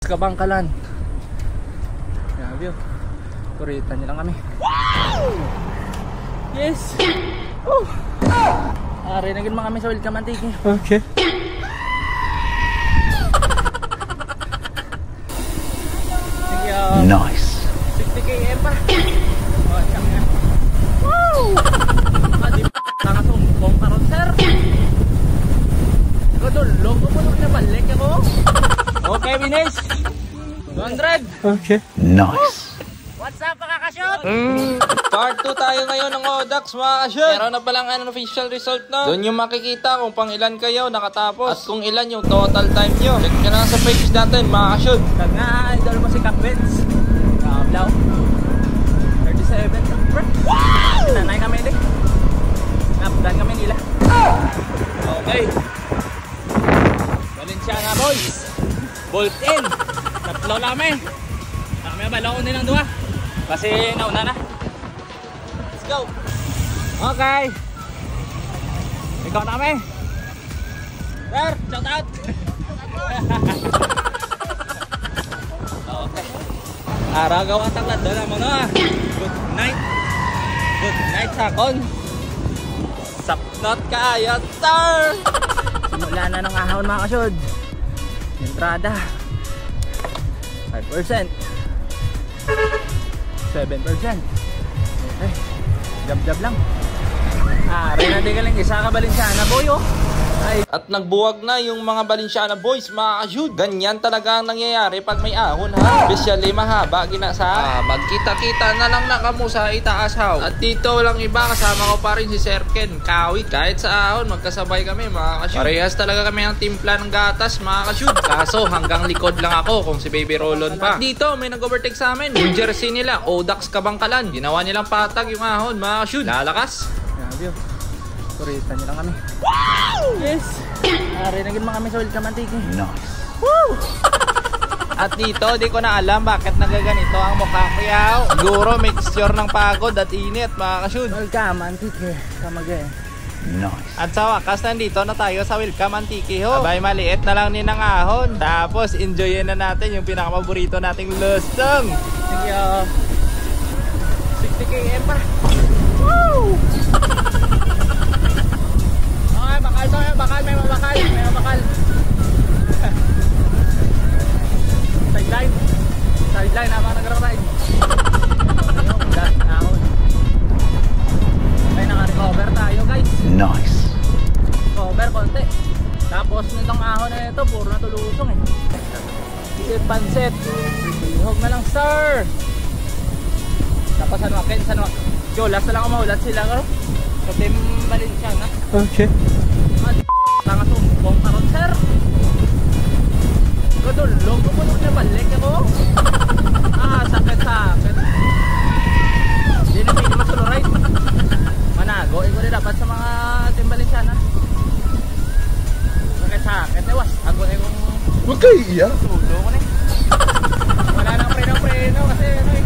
Kabangkalan. Grabe yun. Kuritan nyo lang kami. Wow! Yes! Oh! Rinagin mo kami sa welcome antiki. Okay. Sige, Nice. 60 km pa. Oh, siyang yan. Wow! Di pa nakasumbong karon, sir. Ikaw doon, logo mo nung nabalik ako. Okay, Vinesh. 200. Okay. Nice. What's up, makakashoot? Part 2 tayo ngayon ng Odax, mga kashoot. Meron na palang official result na. Doon yung makikita kung pang ilan kayo nakatapos at kung ilan yung total time nyo. Check nyo na sa page natin, mga kashoot. Tag nga, idol mo si Capwins. Kablaw 37. Wow! Nanay kami ulit. Napdan kami nila. Okay. Valenciana boys. Bolt in. Tatlo lang kami. Kami balaon din ng dua. Kasi nauna na. Let's go. Okay. Ikaw na kami. Sir, shout out. Okay. Aragaw ang taglad doon naman na. Good night. Good night sakon. Sapnot kaya, sir. Simula na ng ahon, mga kasyod. Entrada 5%, 7%. Okay. Jab-jab lang. Rin na di ka lang isa ka Valenciana boy, oh. Ay. At nagbuwag na yung mga Valenciana boys, mga kashoot. Ganyan talaga ang nangyayari pag may ahon, ha. Especially mahaba ginasa. Magkita-kita na lang na kamo sa itaas, ha. At dito lang iba, kasama ko pa rin si Sir Ken Kawit. Kahit sa ahon, magkasabay kami, mga kashoot. Parehas talaga kami ang timpla ng gatas, mga kashoot. Kaso hanggang likod lang ako kung si Baby Rolon pa. Dito may nag-overtake sa amin. Yung jersey nila, Odax Kabangkalan. Ginawa nilang patag yung ahon, mga kashoot. Lalakas. Grabe yun. Kuritan nyo lang kami. Wow! Yes! Rinagin mo kami sa welcome antiki. Nice. Woo! At dito, di ko na alam bakit nagaganito ang mukha ko, yaw. Siguro mixture ng pagod at init, mga kashoot. Welcome antiki. Kamagay. Nice. At sa wakas, nandito na tayo sa Welcome Antiki, ho. Abay, maliit na lang din ang ahon. Tapos, enjoyin na natin yung pinakamaborito nating lusong. Sige, 60 km pa. Woo! Okay, bakal, may mabakal. Sideline, naman nag-ride. Ayun, last ahon. Okay, naka-recover tayo, guys. Nice. Cover konti. Tapos nitong ahon na ito, puro na tulusong eh. Isip pansit. Ihog na lang, sir. Tapos sanwak. Yo, last na lang ako maulat sila, karo. Sa team Valenciana. Okay. Nakasumbong karon, sir. Kadol, logo mo nung nabalik ako. Sakit. Hindi na may masulurite. Manago, ikaw na dapat sa mga team Valenciana. Sakit, ewas. Ako na yung... Huwag kayo iiyak. Sulo ko na eh. Wala nang preno kasi ano eh.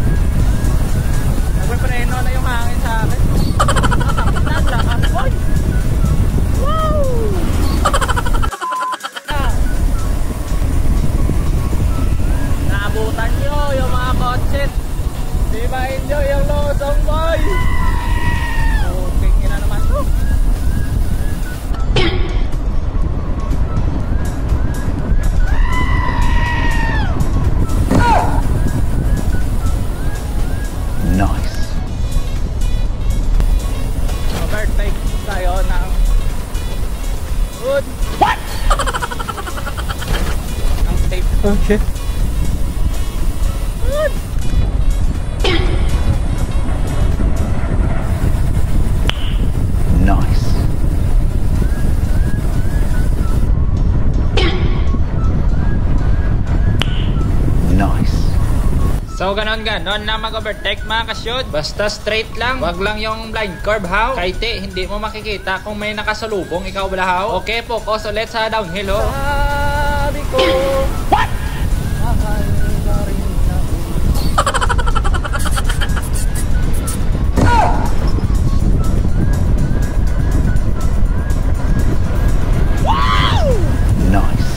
Nagpe-preno na yung hangin sa akin. Sakit na, lakas. Boy! Wow! Naabutan nyo yung mga kotset. Di ba enjoy yung losong, boy? Okay, ina naman to. Nice. Birthday tayo ng good. What? Ang safe. Okay. Good. Nice. Nice. So ganon na mag-overtake, mga kashoot. Basta straight lang, wag lang yung blind curve, how. Kahit hindi mo makikita kung may nakasalubong ikaw wala, how. Okay, focus ulit sa downhill, ho. Sabi ko, what? Mahal na rin ako. Wow! Nice.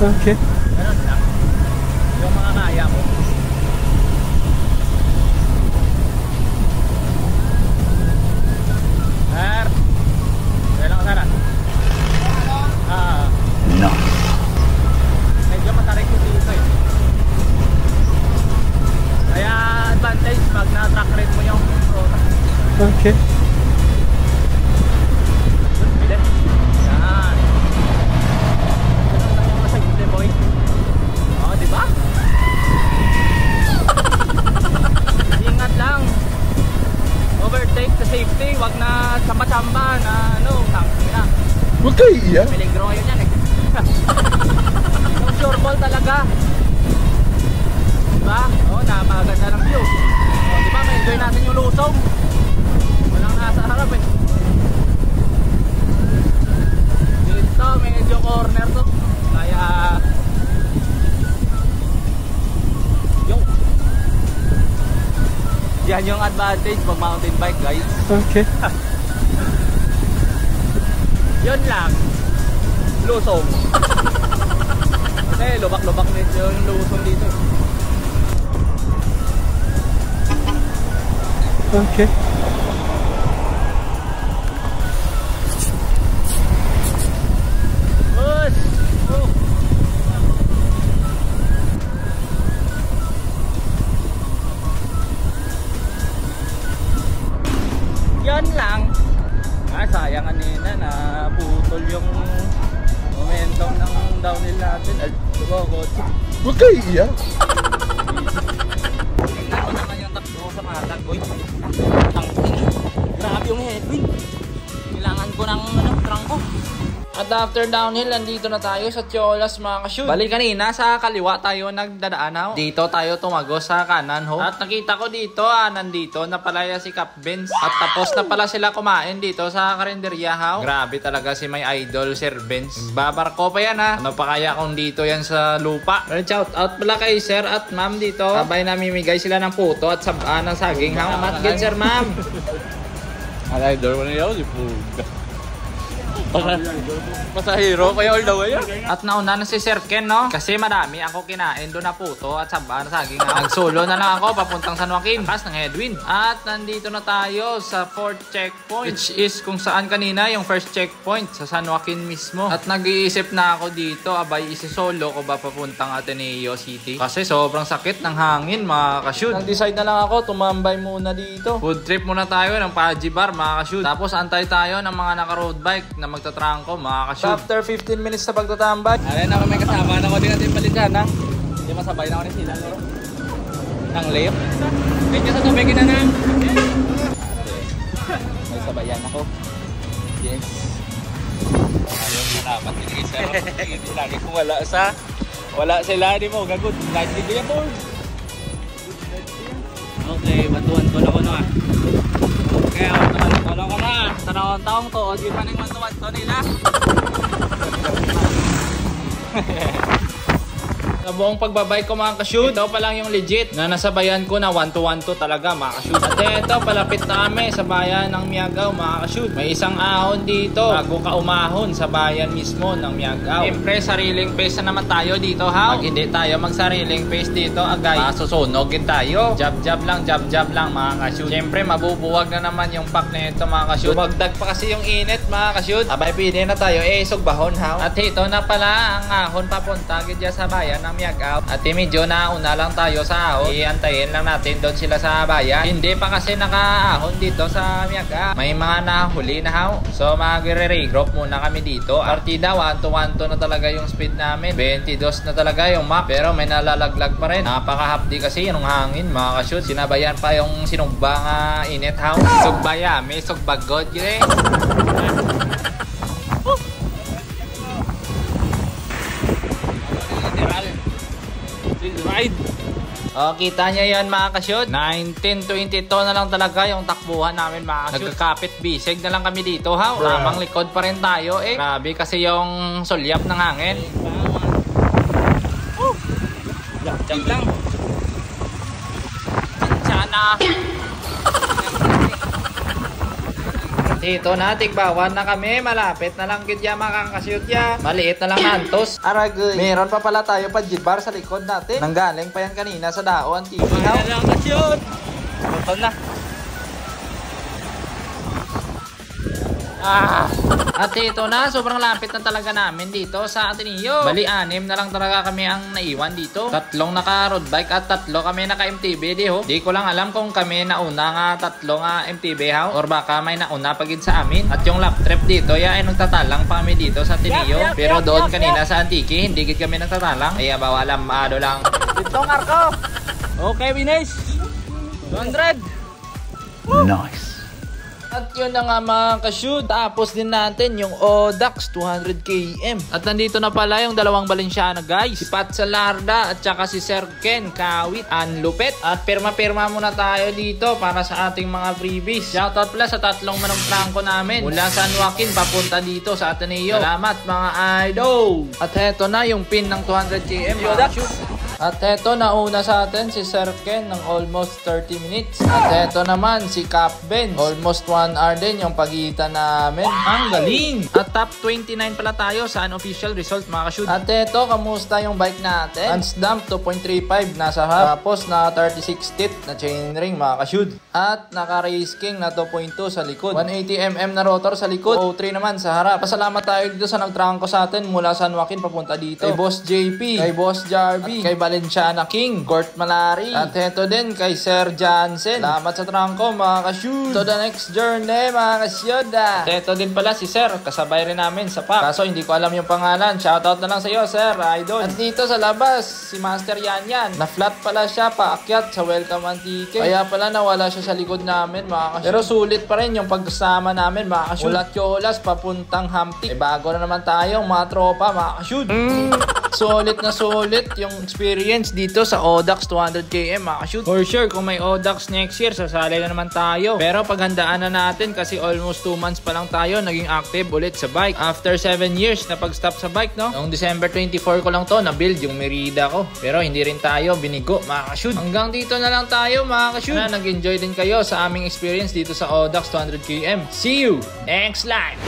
Okay. Ganun lang. Yung mga kaya mo. Sir. Kailan ka sana? Nice. Medyo matarik yung dito eh. Kaya advantage pag na-track rate mo yung rota. Okay. Bilis. Yan. Ganun lang yung sa gilid, boy. Oo, diba? Ingat lang. Overtake sa safety. Wag na tsamba-tsamba na ano, tangki na. Huwag kayo iiyak. Peligro ngayon yan eh. Yung sure ball talaga. Diba? Oo, napakaganda ng view. O, diba? May enjoy natin yung lusong. Walang nasa harap eh. Dito, medyo corner to. Kaya... Yung... Yan yung advantage pag mountain bike, guys. Okay. Yun lang. Lusong. Kasi lubak-lubak nito yung lusong dito. Okay. Push! Oh. Yun lang. Sayang kanina na putol yung momentum ng downhill natin. Kotse. Huwag kayo iiyak. Tingnan mo naman yung takbo sa matag, boy. Grabe yung headwind. Kailangan ko ng trangko. At after downhill, nandito na tayo sa Tiolas mga ka-shoot. Bali kanina sa kaliwa tayo nagdadaan. Dito tayo tumago sa kanan ho. At nakita ko dito, nandito na pala si Cap Benz. At tapos na pala sila kumain dito sa karinderya ho. Grabe talaga si may idol, Sir Benz. Babarko pa yan ha. Ano pa kaya kung dito yan sa lupa? Pero shout out pala kay Sir at Ma'am dito. Sabay namimigay sila ng puto at sabaan ng saging ha. Mat good Sir Ma'am. Alay, door mo na yun. Masahiro kaya all the way yan. At nauna na si Sir Ken, no? Kasi madami ako kinain doon na puto at sabaan saging. Nagsulo na lang ako papuntang San Joaquin. Pas ng headwind. At nandito na tayo sa 4th checkpoint, which is kung saan kanina yung first checkpoint sa San Joaquin mismo. At nag-iisip na ako dito, abay isisolo ko ba papuntang Ateneo City? Kasi sobrang sakit ng hangin mga ka-shoot. Nag-decide na lang ako, tumambay muna dito. Food trip muna tayo ng Paji Bar mga ka-shoot. Tapos antay tayo ng mga naka-road bike na magtatrangko mga ka-shoot. After 15 minutes na pagtatambay. Alay na may kasama na ko din natin balikan ha. Hindi masabay na ako ni sila. Ang layok. Medyo sa tubigin na nang. May sabayan ako. Yes. Ayun na dapat tinigisa. Hindi lagi kung wala sila di mo gagod. Light di yan board. Okay, batuan ko na ko na. Okay, batuan ko na. Tanawang-tawang to. Di pa nang batuan to nila. Sa buong pagbabike ko mga ka-shoot, ito pa lang yung legit na nasabayan ko na 1-to-1 to talaga mga ka-shoot. At ito, palapit na kami sa bayan ng Miagao mga ka-shoot. May isang ahon dito bago ka umahon sa bayan mismo ng Miagao. Siyempre, sariling pace na naman tayo dito ha. Pag hindi tayo magsariling pace dito, agay, masusunogin tayo. Jab-jab lang mga ka-shoot. Siyempre, mabubuwag na naman yung pack na ito mga ka-shoot. Dumagdag pa kasi yung init mga ka-shoot. Abay, pwede na tayo sugbahon ha. At ito na pala ang ahon papunta gidya sa bayan ng Miagao. At medyo nauna lang tayo sa ahon. Iantayin lang natin doon sila sa bayan. Hindi pa kasi nakaahon dito sa Miagao. May mga nahuli na haw. So magre-regroup muna kami dito. Partida 1-to-1 to na talaga yung speed namin. 22 na talaga yung map. Pero may nalalaglag pa rin. Napakahapdi kasi yung hangin mga ka-shoot. Sinabayan pa yung sinugba nga init haw. Sugbaya, may sugbagod yun eh. Ride. Oh, kita niya yan mga ka-shoot. 19-22 na lang talaga yung takbuhan namin mga ka-shoot. Nagkakapit bisig na lang kami dito ha. Tamang likod pa rin tayo eh. Grabe kasi yung sulyap ng hangin. Jump lang. Sana. ito na, tikbawan na kami. Malapit na lang gidya makakashoot ya. Maliit na lang nantos. Aragay. Meron pa pala tayo pa bar sa likod natin. Nanggaling pa yan kanina sa dao ang TV. Wala na lang kasyon. Butol na. At ito na, sobrang lapit na talaga namin dito sa Ateneo. Bali, 6 na lang talaga kami ang naiwan dito. 3 naka road bike at 3 kami naka MTB di ho. Di ko lang alam kung kami nauna nga 3 nga MTB ha, or baka may nauna pagid sa amin. At yung lap trip dito, ya ay nagtatalang pa kami dito sa Ateneo. Pero doon kanina sa Antique, hindi gid kami nagtatalang. Kaya bawalan, maado lang. Dito Marco. Okay, finish. 200. Nice. At yun na nga mga ka-shoot. Tapos din natin yung Audax 200 km. At nandito na pala yung dalawang Balenciaga guys. Si Pat Salarda at saka si Sir Ken Kawit ang lupet. At pirma-pirma muna tayo dito para sa ating mga freebies. Shoutout pala sa 3 manong prangko namin mula San Joaquin papunta dito sa Ateneo. Salamat mga idol. At heto na yung pin ng 200 km mga ka-shoot. At heto, nauna sa atin si Sir Ken ng almost 30 minutes. At heto naman si Cap Ben. Almost 1 hour din yung pagitan namin. Ang galing! At top 29 pala tayo sa unofficial result mga ka-shoot. At heto, kamusta yung bike natin? Hans Dump 2.35 nasa hub. Tapos na 36 teeth na chainring mga ka-shoot. At naka-race king na 2.2 sa likod. 180mm na rotor sa likod. 03 naman sa harap. Pasalamat tayo dito sa nagtrangko sa atin mula San Joaquin papunta dito. Kay Boss JP, kay Boss Jarby, kay Balenciaga King, Gort Malari. At heto din kay Sir Jansen. Salamat sa trangko mga ka-shoot. To the next journey mga ka-shoda. At heto din pala si Sir, kasabay rin namin sa pack. Kaso hindi ko alam yung pangalan. Shoutout na lang sa iyo Sir, idol. At dito sa labas, si Master Yanyan. Na flat pala siya paakyat sa Welcome Antique. Kaya pala nawala siya sa likod namin mga ka-shoot. Pero sulit pa rin yung pagsama namin mga ka-shoot. Ulat Yolas papuntang Hamtik. Bago na naman tayo mga tropa mga ka-shoot. Solid na solid yung experience dito sa Audax 200 km mga ka-shoot. For sure, kung may Audax next year, sasali na naman tayo. Pero paghandaan na natin kasi almost 2 months pa lang tayo naging active ulit sa bike. After 7 years na pag-stop sa bike, no? Noong December 24 ko lang to na-build yung Merida ko. Pero hindi rin tayo binigo mga ka-shoot. Hanggang dito na lang tayo mga ka-shoot. Na nag-enjoy din kayo sa aming experience dito sa Audax 200 km. See you next live!